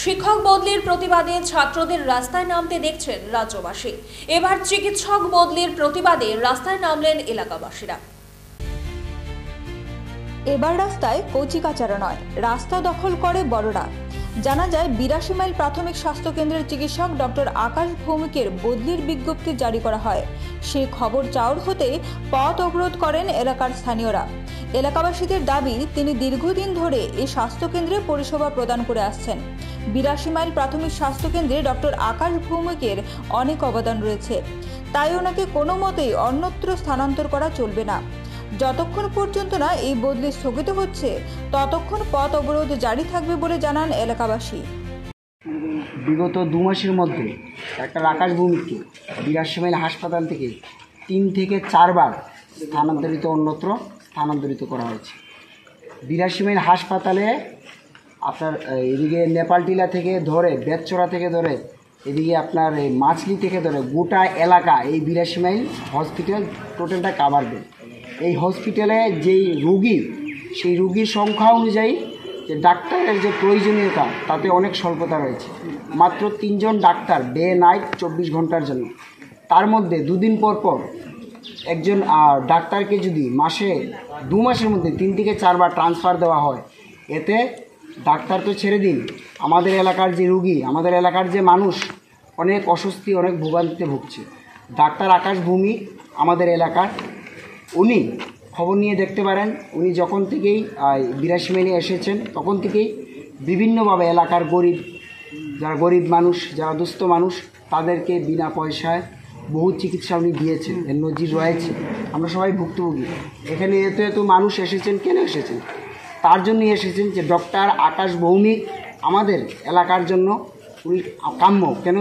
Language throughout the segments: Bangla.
শিক্ষক বদলির প্রতিবাদে ছাত্রদের রাস্তায় নামতে দেখছেন রাজ্যবাসী। এবার চিকিৎসক বদলির প্রতিবাদে রাস্তায় নামলেন এলাকাবাসীরা। এবার রাস্তায় কচিকাচারা নয়, রাস্তা দখল করে বড়রা। জানা যায় ৮২ মাইল প্রাথমিক স্বাস্থ্য কেন্দ্রের চিকিৎসক ডক্টর আকাশ ভৌমিকের বদলির বিজ্ঞপ্তি জারি করা হয়। সে খবর চাউর হতে পথ অবরোধ করেন এলাকার স্থানীয়রা। এলাকাবাসীদের দাবি, তিনি দীর্ঘদিন ধরে এই স্বাস্থ্যকেন্দ্রে পরিষেবা প্রদান করে আসছেন। ৮২ মাইল প্রাথমিক স্বাস্থ্যকেন্দ্রে ডক্টর আকাশ ভৌমিকের অনেক অবদান রয়েছে, তাই ওনাকে কোনো মতেই অন্যত্র স্থানান্তর করা চলবে না। যতক্ষণ পর্যন্ত না এই বদলি স্থগিত হচ্ছে, ততক্ষণ পথ অবরোধ জারি থাকবে বলে জানান এলাকাবাসী। বিগত ২ মাসের মধ্যে ডাক্তার আকাশ ভৌমিককে ৮২ মাইল হাসপাতাল থেকে ৩ থেকে ৪ বার অন্যত্র স্থানান্তরিত করা হয়েছে। ৮২ মাইল হাসপাতালে আপনার এদিকে নেপালটিলা থেকে ধরে, বেতচড়া থেকে ধরে, এদিকে আপনার এই মাছলি থেকে ধরে গোটা এলাকা এই ৮২ মাইল হসপিটাল টোটালটা কাভার দেয়। এই হসপিটালে যেই রোগী, সেই রোগীর সংখ্যা অনুযায়ী যে ডাক্তারের যে প্রয়োজনীয়তা, তাতে অনেক স্বল্পতা রয়েছে। মাত্র ৩ জন ডাক্তার ডে নাইট ২৪ ঘন্টার জন্য। তার মধ্যে ২ দিন পর পর একজন ডাক্তারকে যদি মাসে ২ মাসের মধ্যে ৩ থেকে ৪ বার ট্রান্সফার দেওয়া হয়, এতে ডাক্তার তো ছেড়ে দিন, আমাদের এলাকার যে রুগী, আমাদের এলাকার যে মানুষ অনেক অস্বস্তি, অনেক ভোগান্তিতে ভুগছে। ডাক্তার আকাশ ভৌমিক আমাদের এলাকার, উনি খবর নিয়ে দেখতে পারেন, উনি যখন থেকেই ৮২ মাইলে এসেছেন তখন থেকেই বিভিন্নভাবে এলাকার যারা গরিব মানুষ, যারা দুস্থ মানুষ, তাদেরকে বিনা পয়সায় বহু চিকিৎসা উনি দিয়েছেন। এর নজির রয়েছে, আমরা সবাই ভুক্তভোগী। এখানে এত মানুষ এসেছেন, কেন এসেছেন? তার জন্যই এসেছেন যে ডক্টর আকাশ ভৌমিক আমাদের এলাকার জন্য উনি কাম্য। কেন?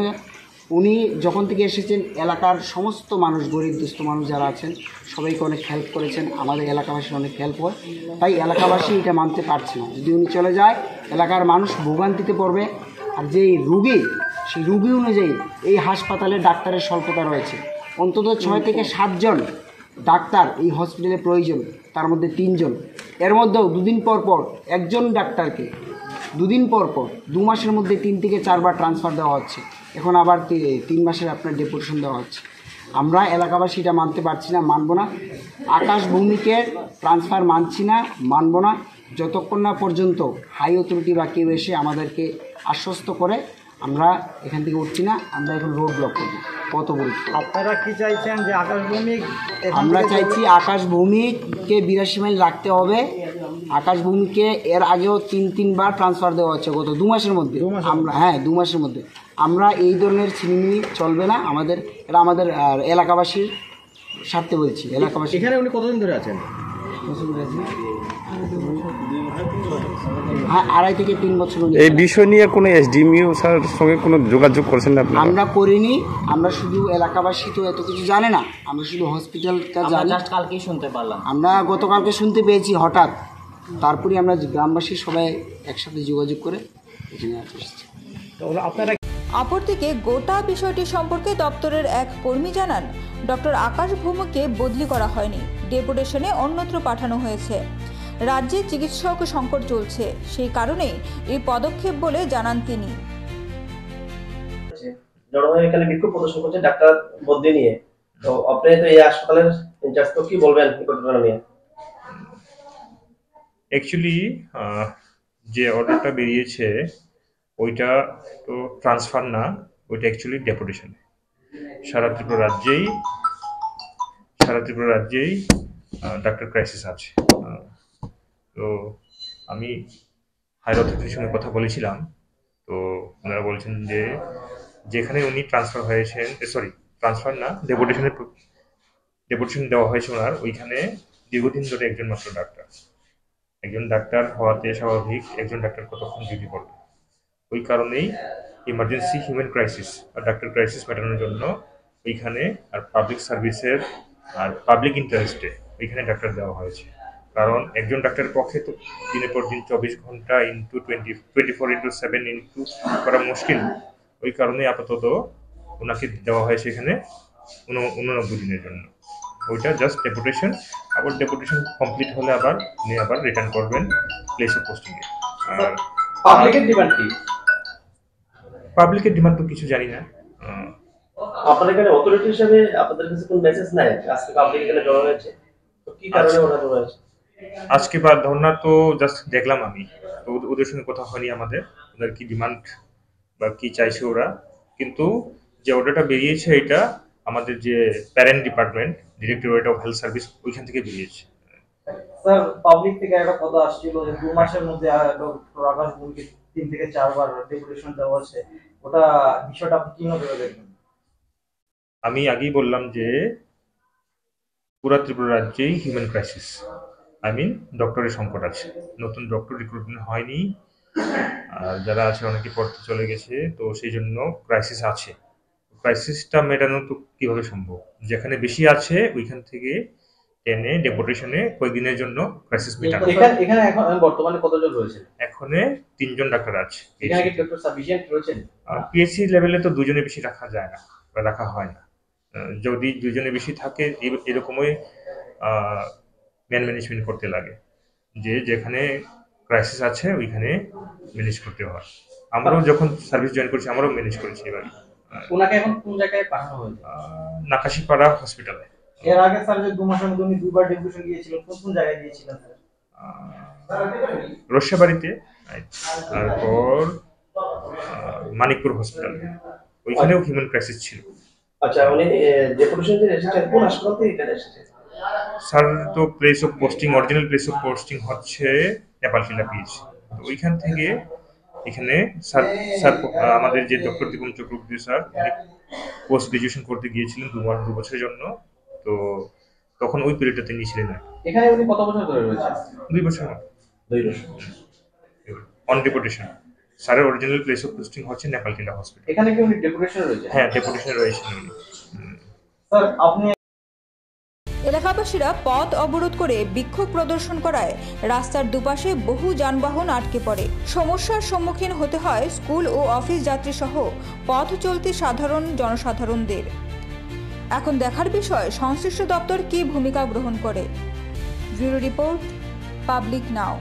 উনি যখন থেকে এসেছেন এলাকার সমস্ত মানুষ, গরিব দুস্থ মানুষ যারা আছেন, সবাইকে অনেক হেল্প করেছেন। আমাদের এলাকাবাসীর অনেক হেল্প হয়, তাই এলাকাবাসী এটা মানতে পারছে না। যদি উনি চলে যায়, এলাকার মানুষ ভোগান্তিতে পড়বে। আর যেই রুগী, সেই রুগী অনুযায়ী এই হাসপাতালে ডাক্তারের স্বল্পতা রয়েছে। অন্তত ৬ থেকে ৭ জন ডাক্তার এই হসপিটালে প্রয়োজন, তার মধ্যে ৩ জন। এর মধ্যেও ২ দিন পর পর একজন ডাক্তারকে ২ দিন পর পর ২ মাসের মধ্যে ৩ থেকে ৪ বার ট্রান্সফার দেওয়া হচ্ছে। এখন আবার ৩ মাসের আপনার ডেপুটেশন দেওয়া হচ্ছে। আমরা এলাকাবাসী এটা মানতে পারছি না, মানব না। আকাশ ভৌমিকের ট্রান্সফার মানছি না, মানব না, যতক্ষণ না পর্যন্ত হাই অথরিটি বা কেউ এসে আমাদেরকে আশ্বস্ত করে আমরা এখান থেকে উঠছি না। আমরা এখন রোড ব্লক করব, পথ অবরোধ। আপনারা কি চাইছেন যে আকাশ ভৌমিক? আমরা চাইছি আকাশ ভৌমিককে ৮২ মাইল রাখতে হবে। আকাশ ভৌমিককে এর আগেও ৩ বার ট্রান্সফার দেওয়া হচ্ছে গত ২ মাসের মধ্যে। আমরা ২ মাসের মধ্যে আমরা এই ধরনের ছিনিমিনি চলবে না। এটা আমাদের এলাকাবাসীর স্বার্থে বলছি। এলাকাবাসী এখানে উনি কতদিন ধরে আছেন? হ্যাঁ, ২.৫ থেকে ৩ বছর। এই বিষয় নিয়ে কোনো এসডিএমইউ স্যার সঙ্গে কোনো যোগাযোগ করেছেন না? আমরা করিনি। আমরা শুধু এলাকাবাসী তো এত কিছু জানে না, আমরা শুধু হসপিটালটা জানি। কালকেই শুনতে পারলাম, আমরা গতকালকে শুনতে পেয়েছি হঠাৎ। তারপরে আমরা গ্রামবাসী সবাই একসাথে যোগাযোগ করে এখানে এসেছি। অপরদিকে গোটা বিষয়টি সম্পর্কে দপ্তরের এক কর্মী জানান, ডক্টর আকাশ ভৌমিককে বদলি করা হয়নি, ডেপুটেশনে অন্যত্র পাঠানো হয়েছে। রাজ্যে চিকিৎসক সংকট চলছে, সেই কারণেই এই পদক্ষেপ বলে জানান তিনি। জনগণের বিক্ষোভ প্রদর্শন করছে ডাক্তার বদলি নিয়ে, তো আপনি তো এই হাসপাতালের ইনচার্জ, তো কি বলবেন এই ঘটনা নিয়ে? অ্যাকচুয়ালি যে অর্ডারটা বেরিয়েছে ওইটা তো ট্রান্সফার না, ওইটা অ্যাকচুয়ালি ডেপুটেশনে। সারা ত্রিপুরা রাজ্যেই ডাক্তার ক্রাইসিস আছে। তো আমি হায়ার অথরিটির সঙ্গে কথা বলেছিলাম, তো ওনারা বলছেন যে যেখানে উনি ট্রান্সফার না, ডেপুটেশন দেওয়া হয়েছে ওনার, ওইখানে দীর্ঘদিন ধরে একজন মাত্র ডাক্তার হওয়াতে স্বাভাবিক একজন ডাক্তার কতক্ষণ ডিউটি করবে। ওই কারণেই ইমার্জেন্সি হিউম্যান ক্রাইসিস আর ডাক্তার ক্রাইসিস মেটানোর জন্য ওইখানে আর পাবলিক সার্ভিসের আর পাবলিক ইন্টারেস্টে ওইখানে ডাক্তার দেওয়া হয়েছে। কারণ একজন ডাক্তারের পক্ষে তো দিনের পর দিন ২৪ ঘন্টা ইন্টু 24/7 ইন্টু করা মুশকিল। ওই কারণে আপাতত ওনাকে দেওয়া হয়েছে এখানে 89 দিনের জন্য। ওইটা জাস্ট ডেপুটেশন। আবার ডেপুটেশন কমপ্লিট হলে উনি আবার রিটার্ন করবেন প্লেস অফ পোস্টিংয়ে। আর পাবলিকের ডিমান্ড কি? পাবলিকের ডিমান্ড তো কিছু জানি না। আপনার এখানে অথরিটি হিসেবে আপনাদের কাছে কোন মেসেজ নাই আজকে পাবলিক এখানে জড়ো হয়েছে, তো কি কারণে ওরা জড়ো হয়েছে? আজকে বা ধর্না তো জাস্ট দেখলাম আমি, তো ওদের সঙ্গে কথা হয়নি আমাদের, ওদের কি ডিমান্ড বা কি চাইছে ওরা। কিন্তু যে অর্ডারটা বেরিয়েছে এটা আমাদের যে parent department, directorate of health service, ওইখান থেকে বেরিয়েছে। স্যার পাবলিক থেকে একটা কথা আসছিল যে 2 মাসের মধ্যে ডক্টর আকাশ ভৌমিককে 3 থেকে 4 বার ডেপুটেশন দেওয়া হচ্ছে, ওটা বিষয়টা আপনি কিভাবে দেখবেন? আমি আগেই বললাম যে পুরা ত্রিপুরা রাজ্যেই হিউম্যান ক্রাইসিস, আই মিন ডক্টরের সংকট আছে, নতুন ডক্টর রিক্রুটমেন্ট হয়নি, আর যারা আছে অনেকে পড়তে চলে গেছে, তো সেই জন্য ক্রাইসিস আছে। ক্রাইসিসটা মেটানো তো কিভাবে সম্ভব? যেখানে বেশি আছে ওইখান থেকে টেনে ডেপুটেশনে কয়েকদিনের জন্য ক্রাইসিস মেটানো। এখানে এখন বর্তমানে কতজন রয়েছে? এখনে 3 জন ডাক্তার আছে। এখানে কি ডক্টর সাফিসিয়েন্ট রয়েছেন? পিএইচসি লেভেলে তো 2 জনের বেশি রাখা যায় না বা রাখা হয় না। যদি 2 জনের বেশি থাকে এরকমই ম্যানেজমেন্ট করতে লাগে, যে যেখানে ক্রাইসিস আছে ওইখানে ম্যানেজ করতে হয়। আমরাও যখন সার্ভিস জয়েন করেছি আমরাও ম্যানেজ করেছি এবার। ওনাকে এখন কোন জায়গায় পাঠানো হয়েছে? নাকাশিপাড়া হসপিটালে। এর আগে স্যার যে 2 মাসের মধ্যে উনি 2 বার ডেপুটেশন দিয়েছিলেন, কোন জায়গায় দিয়েছিলেন স্যার? রসিয়াবাড়িতে, তারপর মানিকপুর হসপিটাল, ওইখানেও হিউম্যান ক্রাইসিস ছিল। আচ্ছা, উনি ডেপুটেশন যে এসেছেন কোন হাসপাতাল থেকে এখানে এসেছেন? স্যার তো place of posting, original place of posting হচ্ছে নেপালশিলা পিএইচসি, তো ওইখান থেকে এখানে স্যার আমাদের যে ডক্টর দীপম চক্রবর্তী স্যার, উনি পোস্ট গ্রাজুয়েশন করতে গিয়েছিলেন 2 বছরের জন্য, তো তখন ওই পিরিয়ডটাতে নিয়েছিলেন না। এখানে উনি কত বছর ধরে রয়েছেন? 2 বছর মতো। 2 বছর। On deputation. স্যারের অরিজিনাল প্লেস অফ পোস্টিং হচ্ছে নেপালশিলা হসপিটাল। এখানে কি উনি ডেপুটেশন রয়েছে? হ্যাঁ, ডেপুটেশন রয়েছেন উনি। স্যার আপনি এলাকাবাসীরা পথ অবরোধ করে বিক্ষোভ প্রদর্শন করায় রাস্তার দুপাশে বহু যানবাহন আটকে পড়ে। সমস্যার সম্মুখীন হতে হয় স্কুল ও অফিস যাত্রী সহ পথ চলতি সাধারণ জনসাধারণদের। এখন দেখার বিষয় সংশ্লিষ্ট দপ্তর কী ভূমিকা গ্রহণ করে। ব্যুরো রিপোর্ট, পাবলিক নাও।